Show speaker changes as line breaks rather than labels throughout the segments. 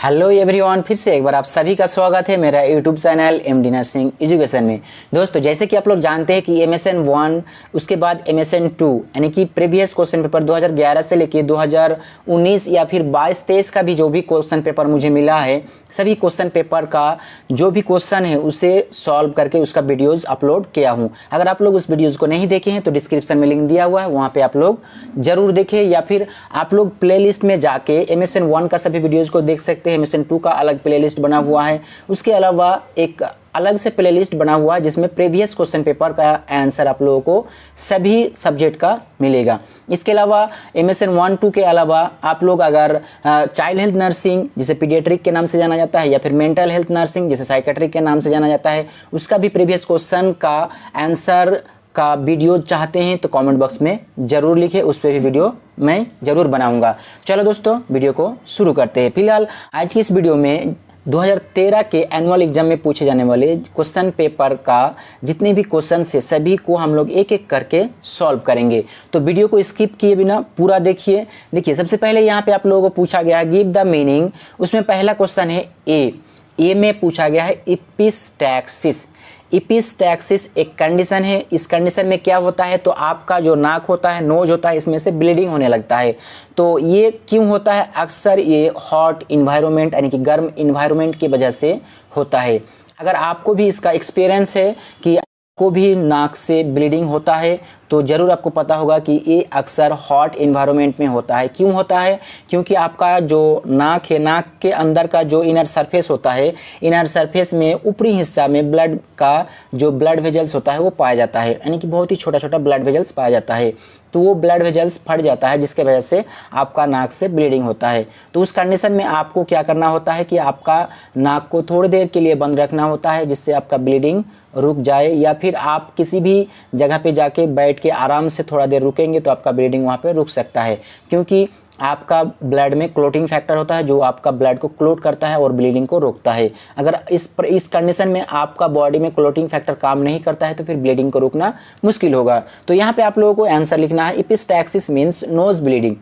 Hello everyone, फिर से एक बार आप सभी का स्वागत है मेरा YouTube channel MD nursing education में। दोस्तों, जैसे कि आप लोग जानते हैं कि एमएसएन 1 उसके बाद एमएसएन 2 यानी कि प्रीवियस क्वेश्चन पेपर 2011 से लेके 2019 या फिर 22-23 का भी जो भी क्वेश्चन पेपर मुझे मिला है, सभी क्वेश्चन पेपर का जो भी क्वेश्चन है उसे सॉल्व करके उसका वीडियोज़ अपलोड किया हूँ। अगर आप लोग उस वीडियोज़ को नहीं देखे हैं तो डिस्क्रिप्शन में लिंक दिया हुआ है, वहाँ पे आप लोग ज़रूर देखें, या फिर आप लोग प्लेलिस्ट में जाके एमएसएन 1 का सभी वीडियोज़ को देख सकते हैं। एमएसएन 2 का अलग प्लेलिस्ट बना हुआ है, उसके अलावा एक अलग से प्लेलिस्ट बना हुआ है जिसमें प्रीवियस क्वेश्चन पेपर का आंसर आप लोगों को सभी सब्जेक्ट का मिलेगा। इसके अलावा एमएसएन 1-2 के अलावा आप लोग अगर चाइल्ड हेल्थ नर्सिंग जिसे पीडियाट्रिक के नाम से जाना जाता है, या फिर मेंटल हेल्थ नर्सिंग जिसे साइकेट्रिक के नाम से जाना जाता है, उसका भी प्रीवियस क्वेश्चन का आंसर का वीडियो चाहते हैं तो कमेंट बॉक्स में ज़रूर लिखें, उस पर भी वीडियो मैं ज़रूर बनाऊंगा। चलो दोस्तों, वीडियो को शुरू करते हैं। फिलहाल आज की इस वीडियो में 2013 के एनुअल एग्जाम में पूछे जाने वाले क्वेश्चन पेपर का जितने भी क्वेश्चन है सभी को हम लोग एक एक करके सॉल्व करेंगे, तो वीडियो को स्किप किए बिना पूरा देखिए। देखिए, सबसे पहले यहाँ पे आप लोगों को पूछा गया है गिव द मीनिंग। उसमें पहला क्वेश्चन है ए में पूछा गया है एपिस्टैक्सिस। एपिस्टैक्सिस एक कंडीशन है। इस कंडीशन में क्या होता है, तो आपका जो नाक होता है, नोज होता है, इसमें से ब्लीडिंग होने लगता है। तो ये क्यों होता है? अक्सर ये हॉट इन्वायरमेंट यानी कि गर्म इन्वायरमेंट की वजह से होता है। अगर आपको भी इसका एक्सपीरियंस है कि को भी नाक से ब्लीडिंग होता है तो ज़रूर आपको पता होगा कि ये अक्सर हॉट इन्वायरमेंट में होता है। क्यों होता है? क्योंकि आपका जो नाक है, नाक के अंदर का जो इनर सरफेस होता है, इनर सरफेस में ऊपरी हिस्सा में ब्लड का जो ब्लड वेजल्स होता है वो पाया जाता है, यानी कि बहुत ही छोटा छोटा ब्लड वेजल्स पाया जाता है। तो वो ब्लड वेजल्स फट जाता है जिसके वजह से आपका नाक से ब्लीडिंग होता है। तो उस कंडीशन में आपको क्या करना होता है कि आपका नाक को थोड़ी देर के लिए बंद रखना होता है जिससे आपका ब्लीडिंग रुक जाए, या फिर आप किसी भी जगह पे जाके बैठ के आराम से थोड़ा देर रुकेंगे तो आपका ब्लीडिंग वहाँ पे रुक सकता है। क्योंकि आपका ब्लड में क्लोटिंग फैक्टर होता है जो आपका ब्लड को क्लोट करता है और ब्लीडिंग को रोकता है। अगर इस कंडीशन में आपका बॉडी में क्लोटिंग फैक्टर काम नहीं करता है तो फिर ब्लीडिंग को रोकना मुश्किल होगा। तो यहाँ पे आप लोगों को आंसर लिखना है एपिस्टैक्सिस मीन्स नोज ब्लीडिंग,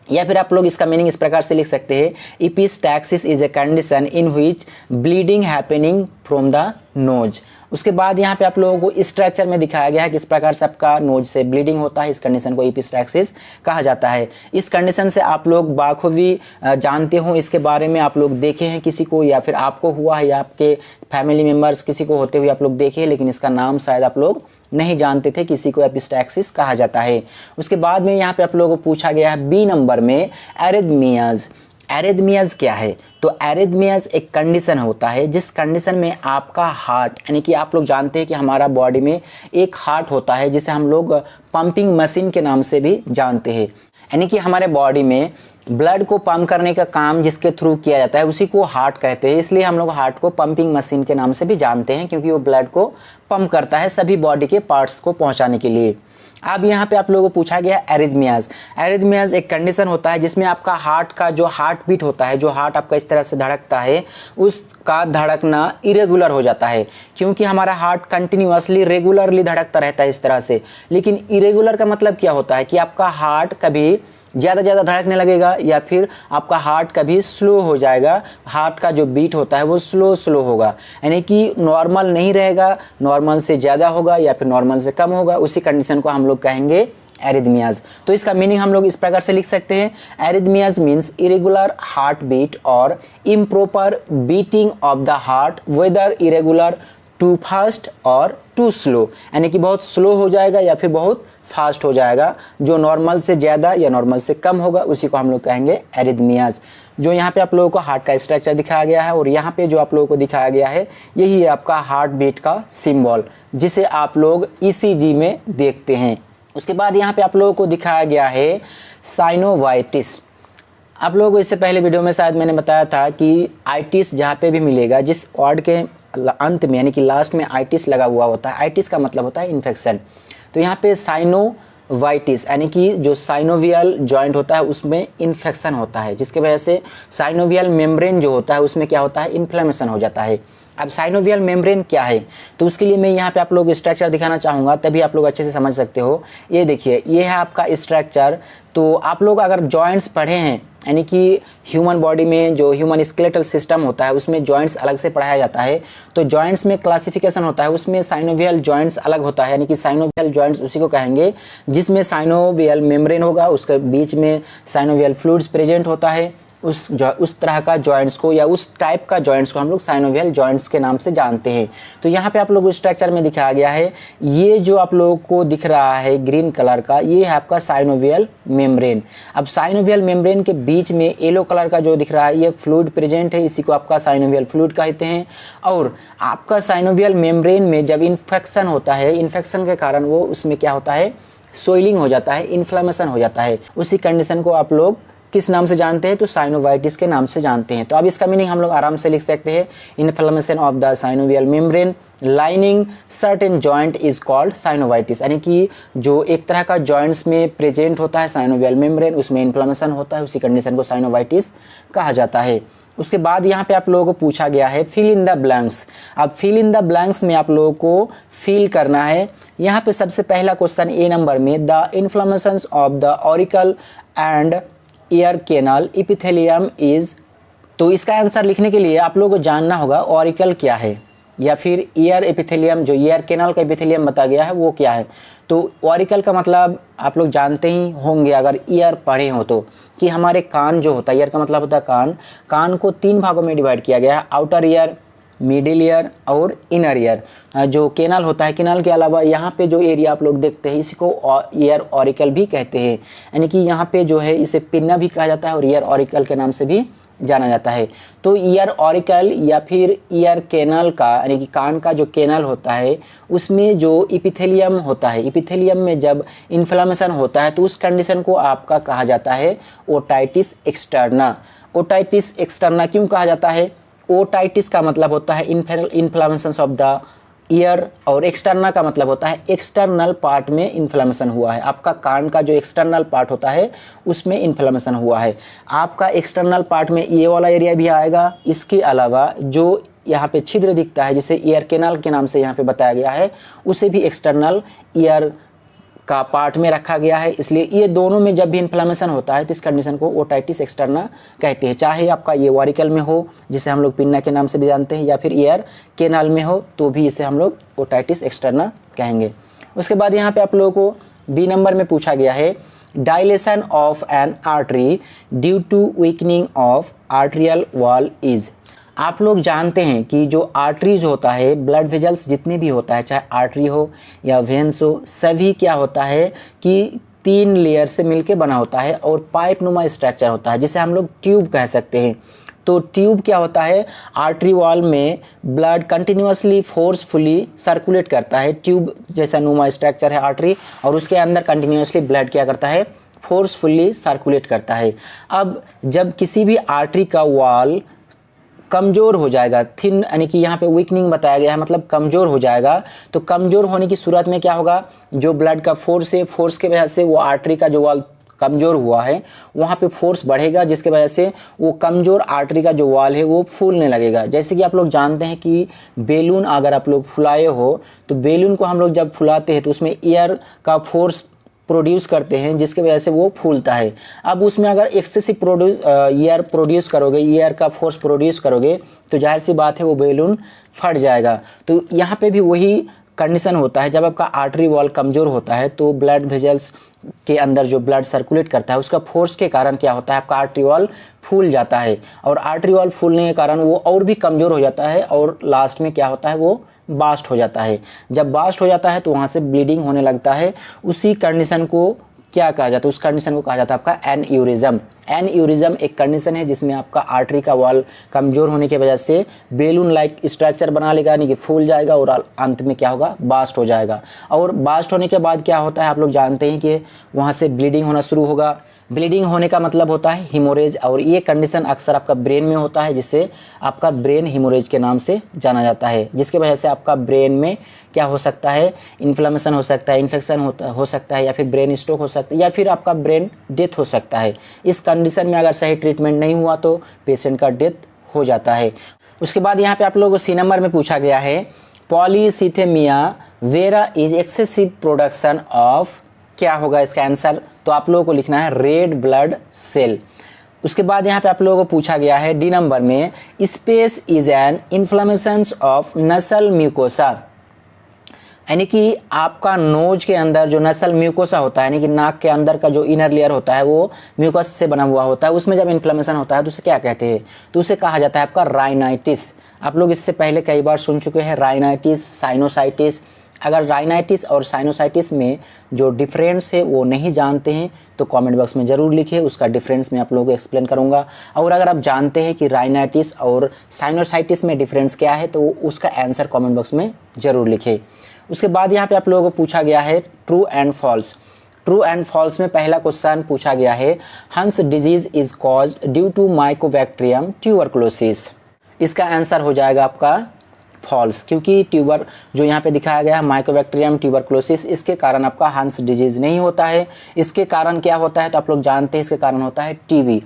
या फिर आप लोग इसका मीनिंग इस प्रकार से लिख सकते हैं epistaxis is a condition in which bleeding happening from the nose. उसके बाद यहाँ पे आप लोगों को स्ट्रक्चर में दिखाया गया है किस प्रकार से आपका नोज से ब्लीडिंग होता है। इस कंडीशन को एपिस्टैक्सिस कहा जाता है। इस कंडीशन से आप लोग बाखूबी जानते हो, इसके बारे में आप लोग देखे हैं किसी को, या फिर आपको हुआ है या आपके फैमिली मेम्बर्स किसी को होते हुए आप लोग देखे हैं, लेकिन इसका नाम शायद आप लोग नहीं जानते थे, किसी को एपिस्टैक्सिस कहा जाता है। उसके बाद में यहाँ पे आप लोगों को पूछा गया है बी नंबर में एरिथमियाज। एरिथमियाज क्या है? तो एरिथमियाज एक कंडीशन होता है जिस कंडीशन में आपका हार्ट, यानी कि आप लोग जानते हैं कि हमारा बॉडी में एक हार्ट होता है जिसे हम लोग पंपिंग मशीन के नाम से भी जानते हैं, यानी कि हमारे बॉडी में ब्लड को पंप करने का काम जिसके थ्रू किया जाता है उसी को हार्ट कहते हैं। इसलिए हम लोग हार्ट को पंपिंग मशीन के नाम से भी जानते हैं, क्योंकि वो ब्लड को पंप करता है सभी बॉडी के पार्ट्स को पहुंचाने के लिए। अब यहाँ पे आप लोगों को पूछा गया एरिथमियाज। एरिथमियाज एक कंडीशन होता है जिसमें आपका हार्ट का जो हार्ट बीट होता है, जो हार्ट आपका इस तरह से धड़कता है, उसका धड़कना इरेगुलर हो जाता है। क्योंकि हमारा हार्ट कंटिन्यूअसली रेगुलरली धड़कता रहता है इस तरह से, लेकिन इरेगुलर का मतलब क्या होता है कि आपका हार्ट कभी ज़्यादा धड़कने लगेगा या फिर आपका हार्ट कभी स्लो हो जाएगा। हार्ट का जो बीट होता है वो स्लो होगा, यानी कि नॉर्मल नहीं रहेगा, नॉर्मल से ज़्यादा होगा या फिर नॉर्मल से कम होगा। उसी कंडीशन को हम लोग कहेंगे एरिथमियाज। तो इसका मीनिंग हम लोग इस प्रकार से लिख सकते हैं arrhythmias means irregular heart beat और improper beating of the heart, whether irregular, too fast और टू स्लो, यानी कि बहुत स्लो हो जाएगा या फिर बहुत फास्ट हो जाएगा। जो नॉर्मल से ज़्यादा या नॉर्मल से कम होगा उसी को हम लोग कहेंगे एरिथमियाज। जो यहाँ पे आप लोगों को हार्ट का स्ट्रक्चर दिखाया गया है और यहाँ पे जो आप लोगों को दिखाया गया है यही है आपका हार्ट बीट का सिंबल, जिसे आप लोग ईसीजी में देखते हैं। उसके बाद यहाँ पे आप लोगों को दिखाया गया है साइनोवाइटिस। आप लोगों को इससे पहले वीडियो में शायद मैंने बताया था कि आइटिस जहाँ पे भी मिलेगा, जिस वर्ड के अंत में यानी कि लास्ट में आइटिस लगा हुआ होता है, आइटिस का मतलब होता है इन्फेक्शन। तो यहाँ पे साइनोवाइटिस यानी कि जो साइनोवियल जॉइंट होता है उसमें इन्फेक्शन होता है, जिसकी वजह से साइनोवियल मेम्ब्रेन जो होता है उसमें क्या होता है, इन्फ्लेमेशन हो जाता है। अब साइनोवियल मेम्ब्रेन क्या है, तो उसके लिए मैं यहाँ पे आप लोग स्ट्रक्चर दिखाना चाहूँगा, तभी आप लोग अच्छे से समझ सकते हो। ये देखिए, ये है आपका स्ट्रक्चर। तो आप लोग अगर जॉइंट्स पढ़े हैं, यानी कि ह्यूमन बॉडी में जो ह्यूमन स्केलेटल सिस्टम होता है उसमें जॉइंट्स अलग से पढ़ाया जाता है। तो जॉइंट्स में क्लासिफिकेशन होता है, उसमें साइनोवियल जॉइंट्स अलग होता है, यानी कि साइनोवियल जॉइंट्स उसी को कहेंगे जिसमें साइनोवियल मेम्ब्रेन होगा, उसके बीच में साइनोवियल फ्लूइड्स प्रेजेंट होता है। उस तरह का जॉइंट्स को या उस टाइप का जॉइंट्स को हम लोग साइनोवियल जॉइंट्स के नाम से जानते हैं। तो यहाँ पे आप लोग स्ट्रक्चर में दिखाया गया है, ये जो आप लोगों को दिख रहा है ग्रीन कलर का, ये है आपका साइनोवियल मेम्ब्रेन। अब साइनोवियल मेम्ब्रेन के बीच में येलो कलर का जो दिख रहा है, ये फ्लूइड प्रेजेंट है, इसी को आपका साइनोवियल फ्लूइड कहते हैं। और आपका साइनोवियल मेम्ब्रेन में जब इन्फेक्शन होता है, इन्फेक्शन के कारण वो उसमें क्या होता है, सोइलिंग हो जाता है, इन्फ्लेमेशन हो जाता है। उसी कंडीशन को आप लोग किस नाम से जानते हैं, तो साइनोवाइटिस के नाम से जानते हैं। तो अब इसका मीनिंग हम लोग आराम से लिख सकते हैं, inflammation of the synovial membrane lining certain joint is called synovitis, यानी कि जो एक तरह का जॉइंट्स में प्रेजेंट होता है साइनोवियल मेम्ब्रेन, उसमें इन्फ्लेमेशन होता है, उसी कंडीशन को साइनोवाइटिस कहा जाता है। उसके बाद यहाँ पे आप लोगों को पूछा गया है फिल इन द ब्लैंक्स। अब फिल इन द ब्लैंक्स में आप लोगों को फिल करना है। यहाँ पे सबसे पहला क्वेश्चन ए नंबर में, the inflammation of the auricle and ear canal epithelium is. तो इसका आंसर लिखने के लिए आप लोगों को जानना होगा ऑरिकल क्या है, या फिर ईयर एपिथेलियम, जो ईयर कैनाल का एपिथेलियम बताया गया है वो क्या है। तो ऑरिकल का मतलब आप लोग जानते ही होंगे अगर ईयर पढ़े हो तो, कि हमारे कान जो होता है, ईयर का मतलब होता है कान। कान को 3 भागों में डिवाइड किया गया है, आउटर ईयर, मिडिल ईयर और इनर ईयर। जो कैनाल होता है, कैनाल के अलावा यहाँ पे जो एरिया आप लोग देखते हैं, इसी को ईयर ऑरिकल भी कहते हैं, यानी कि यहाँ पे जो है इसे पिन्ना भी कहा जाता है और ईयर ऑरिकल के नाम से भी जाना जाता है। तो ईयर ऑरिकल या फिर ईयर कैनाल का, यानी कि कान का जो कैनाल होता है उसमें जो इपिथेलियम होता है, इपिथेलियम में जब इन्फ्लेमेशन होता है तो उस कंडीशन को आपका कहा जाता है ओटाइटिस एक्सटर्ना। ओटाइटिस एक्सटर्ना क्यों कहा जाता है? ओटाइटिस का मतलब होता है इन्फ्लेमेशन ऑफ द ईयर और एक्सटर्नल का मतलब होता है एक्सटर्नल पार्ट में इन्फ्लेमेशन हुआ है। आपका कान का जो एक्सटर्नल पार्ट होता है उसमें इन्फ्लेमेशन हुआ है। आपका एक्सटर्नल पार्ट में ये वाला एरिया भी आएगा। इसके अलावा जो यहाँ पे छिद्र दिखता है जिसे ईयर कैनाल के नाम से यहाँ पे बताया गया है, उसे भी एक्सटर्नल ईयर का पार्ट में रखा गया है। इसलिए ये दोनों में जब भी इन्फ्लेमेशन होता है तो इस कंडीशन को ओटाइटिस एक्सटर्ना कहते हैं। चाहे आपका ये ऑरिकल में हो, जिसे हम लोग पिन्ना के नाम से भी जानते हैं, या फिर ईयर कैनाल में हो, तो भी इसे हम लोग ओटाइटिस एक्सटर्ना कहेंगे। उसके बाद यहाँ पे आप लोगों को बी नंबर में पूछा गया है, dilation of an artery due to weakening of arterial wall is. आप लोग जानते हैं कि जो आर्टरीज होता है, ब्लड वेजल्स जितने भी होता है, चाहे आर्टरी हो या वेन्स हो, सभी क्या होता है कि 3 लेयर से मिलके बना होता है और पाइप नुमा स्ट्रक्चर होता है, जिसे हम लोग ट्यूब कह सकते हैं। तो ट्यूब क्या होता है, आर्टरी वॉल में ब्लड कंटिन्यूसली फोर्सफुली सर्कुलेट करता है। ट्यूब जैसा नुमा स्ट्रक्चर है आर्टरी, और उसके अंदर कंटिन्यूसली ब्लड क्या करता है, फोर्सफुली सर्कुलेट करता है। अब जब किसी भी आर्टरी का वॉल कमज़ोर हो जाएगा, थिन, यानी कि यहाँ पे वीकनिंग बताया गया है, मतलब कमज़ोर हो जाएगा, तो कमज़ोर होने की सूरत में क्या होगा, जो ब्लड का फोर्स है, फोर्स के वजह से वो आर्टरी का जो वॉल कमज़ोर हुआ है वहाँ पे फोर्स बढ़ेगा, जिसके वजह से वो कमज़ोर आर्टरी का जो वॉल है वो फूलने लगेगा। जैसे कि आप लोग जानते हैं कि बेलून अगर आप लोग फुलाए हो, तो बेलून को हम लोग जब फुलाते हैं तो उसमें एयर का फोर्स प्रोड्यूस करते हैं, जिसके वजह से वो फूलता है। अब उसमें अगर एक्सेसिव एयर प्रोड्यूस करोगे, एयर का फोर्स प्रोड्यूस करोगे, तो जाहिर सी बात है वो बैलून फट जाएगा। तो यहाँ पे भी वही कंडीशन होता है, जब आपका आर्टरी वॉल कमज़ोर होता है तो ब्लड वेजल्स के अंदर जो ब्लड सर्कुलेट करता है उसका फोर्स के कारण क्या होता है, आपका आर्टरी वॉल फूल जाता है, और आर्टरी वॉल फूलने के कारण वो और भी कमज़ोर हो जाता है, और लास्ट में क्या होता है, वो बास्ट हो जाता है। जब बास्ट हो जाता है तो वहाँ से ब्लीडिंग होने लगता है। उसी कंडीशन को क्या कहा जाता है, उस कंडीशन को कहा जाता है आपका एन्यूरिज्म। एन्यूरिज्म एक कंडीशन है जिसमें आपका आर्टरी का वॉल कमज़ोर होने की वजह से बेलून लाइक स्ट्रक्चर बना लेगा, यानी कि फूल जाएगा और अंत में क्या होगा, बास्ट हो जाएगा। और बास्ट होने के बाद क्या होता है, आप लोग जानते हैं कि वहाँ से ब्लीडिंग होना शुरू होगा। ब्लीडिंग होने का मतलब होता है हिमोरेज, और ये कंडीशन अक्सर आपका ब्रेन में होता है, जिससे आपका ब्रेन हिमोरेज के नाम से जाना जाता है, जिसके वजह से आपका ब्रेन में क्या हो सकता है, इन्फ्लेमेशन हो सकता है, इन्फेक्शन हो सकता है, या फिर ब्रेन स्ट्रोक हो सकता है, या फिर आपका ब्रेन डेथ हो सकता है। इस कंडीशन में अगर सही ट्रीटमेंट नहीं हुआ तो पेशेंट का डेथ हो जाता है। उसके बाद यहाँ पे आप लोगों को सी नंबर में पूछा गया है पॉलीसीथेमिया vera is excessive production of, क्या होगा इसका आंसर? तो आप लोगों को लिखना है रेड ब्लड सेल। उसके बाद यहाँ पे आप लोगों को पूछा गया है डी नंबर में space is an inflammation of नसल म्यूकोसा, यानी कि आपका नोज के अंदर जो नसल म्यूकोसा होता है, यानी कि नाक के अंदर का जो इनर लेयर होता है वो म्यूकस से बना हुआ होता है, उसमें जब इन्फ्लेमेशन होता है तो उसे क्या कहते हैं? तो उसे कहा जाता है आपका राइनाइटिस। आप लोग इससे पहले कई बार सुन चुके हैं राइनाइटिस, साइनोसाइटिस। अगर राइनाइटिस और साइनोसाइटिस में जो डिफरेंस है वो नहीं जानते हैं तो कमेंट बॉक्स में ज़रूर लिखिए, उसका डिफरेंस मैं आप लोगों को एक्सप्लेन करूंगा। और अगर आप जानते हैं कि राइनाइटिस और साइनोसाइटिस में डिफरेंस क्या है तो उसका आंसर कमेंट बॉक्स में ज़रूर लिखिए। उसके बाद यहाँ पे आप लोगों को पूछा गया है true and false. True and false में पहला क्वेश्चन पूछा गया है Hansen's disease is caused due to mycobacterium tuberculosis. इसका आंसर हो जाएगा आपका फॉल्स, क्योंकि ट्यूबर जो यहाँ पे दिखाया गया है माइकोबैक्टीरियम ट्यूबरकुलोसिस, इसके कारण आपका हंस डिजीज नहीं होता है। इसके कारण क्या होता है तो आप लोग जानते हैं, इसके कारण होता है टीबी।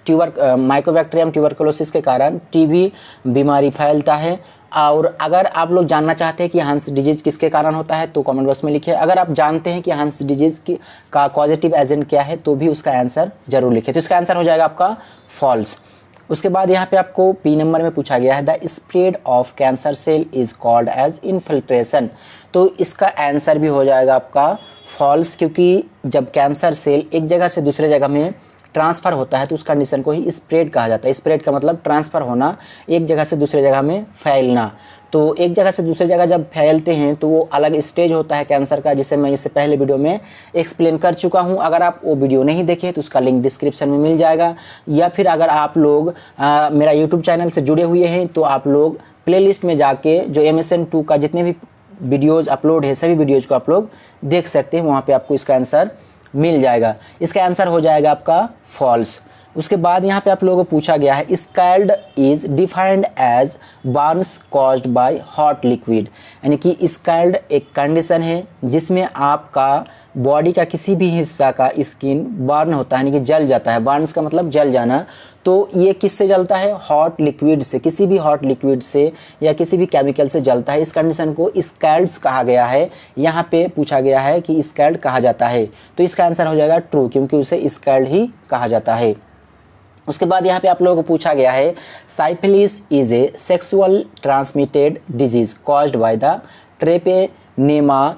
माइकोबैक्टीरियम ट्यूबरकुलोसिस के कारण टीबी बीमारी फैलता है। और अगर आप लोग जानना चाहते हैं कि हंस डिजीज किसके कारण होता है तो कमेंट बॉक्स में लिखिए। अगर आप जानते हैं कि हंस डिजीज का कॉजेटिव एजेंट क्या है तो भी उसका आंसर जरूर लिखिए। तो इसका आंसर हो जाएगा आपका फॉल्स। उसके बाद यहाँ पे आपको पी नंबर में पूछा गया है the spread of cancer cell is called as infiltration. तो इसका आंसर भी हो जाएगा आपका फॉल्स, क्योंकि जब कैंसर सेल एक जगह से दूसरे जगह में ट्रांसफ़र होता है तो उस कंडीशन को ही स्प्रेड कहा जाता है। स्प्रेड का मतलब ट्रांसफ़र होना, एक जगह से दूसरे जगह में फैलना। तो एक जगह से दूसरे जगह जब फैलते हैं तो वो अलग स्टेज होता है कैंसर का, जिसे मैं इससे पहले वीडियो में एक्सप्लेन कर चुका हूँ। अगर आप वो वीडियो नहीं देखे तो उसका लिंक डिस्क्रिप्शन में मिल जाएगा, या फिर अगर आप लोग मेरा यूट्यूब चैनल से जुड़े हुए हैं तो आप लोग प्लेलिस्ट में जाके जो MSN 2 का जितने भी वीडियोज़ अपलोड है सभी वीडियोज़ को आप लोग देख सकते हैं, वहाँ पर आपको इसका आंसर मिल जाएगा। इसका आंसर हो जाएगा आपका फॉल्स। उसके बाद यहाँ पे आप लोगों को पूछा गया है scald is defined as burns caused by hot liquid, यानी कि स्कैल्ड एक कंडीशन है जिसमें आपका बॉडी का किसी भी हिस्सा का स्किन बर्न होता है, यानी कि जल जाता है। बर्न्स का मतलब जल जाना। तो ये किससे जलता है? हॉट लिक्विड से, किसी भी हॉट लिक्विड से या किसी भी केमिकल से जलता है। इस कंडीशन को स्कैल्ड्स कहा गया है। यहाँ पे पूछा गया है कि स्कैल्ड कहा जाता है, तो इसका आंसर हो जाएगा ट्रू, क्योंकि उसे स्कैल्ड ही कहा जाता है। उसके बाद यहाँ पे आप लोगों को पूछा गया है syphilis is a sexual transmitted disease caused by the treponema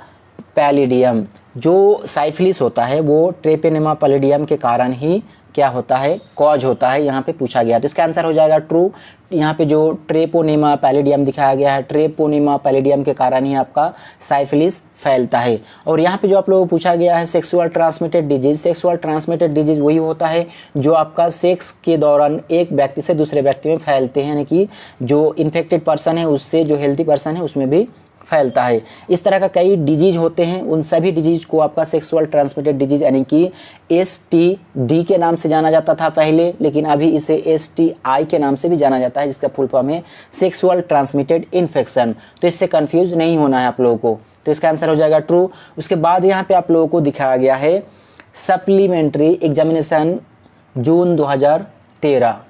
pallidum. जो साइफिलिस होता है वो ट्रेपेनेमा पैलिडियम के कारण ही क्या होता है? कॉज होता है, यहाँ पे पूछा गया। तो इसका आंसर हो जाएगा ट्रू। यहाँ पे जो ट्रेपोनेमा पैलिडियम दिखाया गया है, ट्रेपोनेमा पैलिडियम के कारण ही आपका साइफिलिस फैलता है। और यहाँ पे जो आप लोगों को पूछा गया है sexual transmitted disease, sexual transmitted disease वही होता है जो आपका सेक्स के दौरान एक व्यक्ति से दूसरे व्यक्ति में फैलते हैं, यानी कि जो इन्फेक्टेड पर्सन है उससे जो हेल्थी पर्सन है उसमें भी फैलता है। इस तरह का कई डिजीज होते हैं, उन सभी डिजीज को आपका सेक्सुअल ट्रांसमिटेड डिजीज यानी कि STD के नाम से जाना जाता था पहले, लेकिन अभी इसे STI के नाम से भी जाना जाता है, जिसका फुल फॉर्म है सेक्सुअल ट्रांसमिटेड इन्फेक्शन। तो इससे कंफ्यूज नहीं होना है आप लोगों को। तो इसका आंसर हो जाएगा ट्रू। उसके बाद यहाँ पे आप लोगों को दिखाया गया है सप्लीमेंट्री एग्जामिनेशन जून 2013।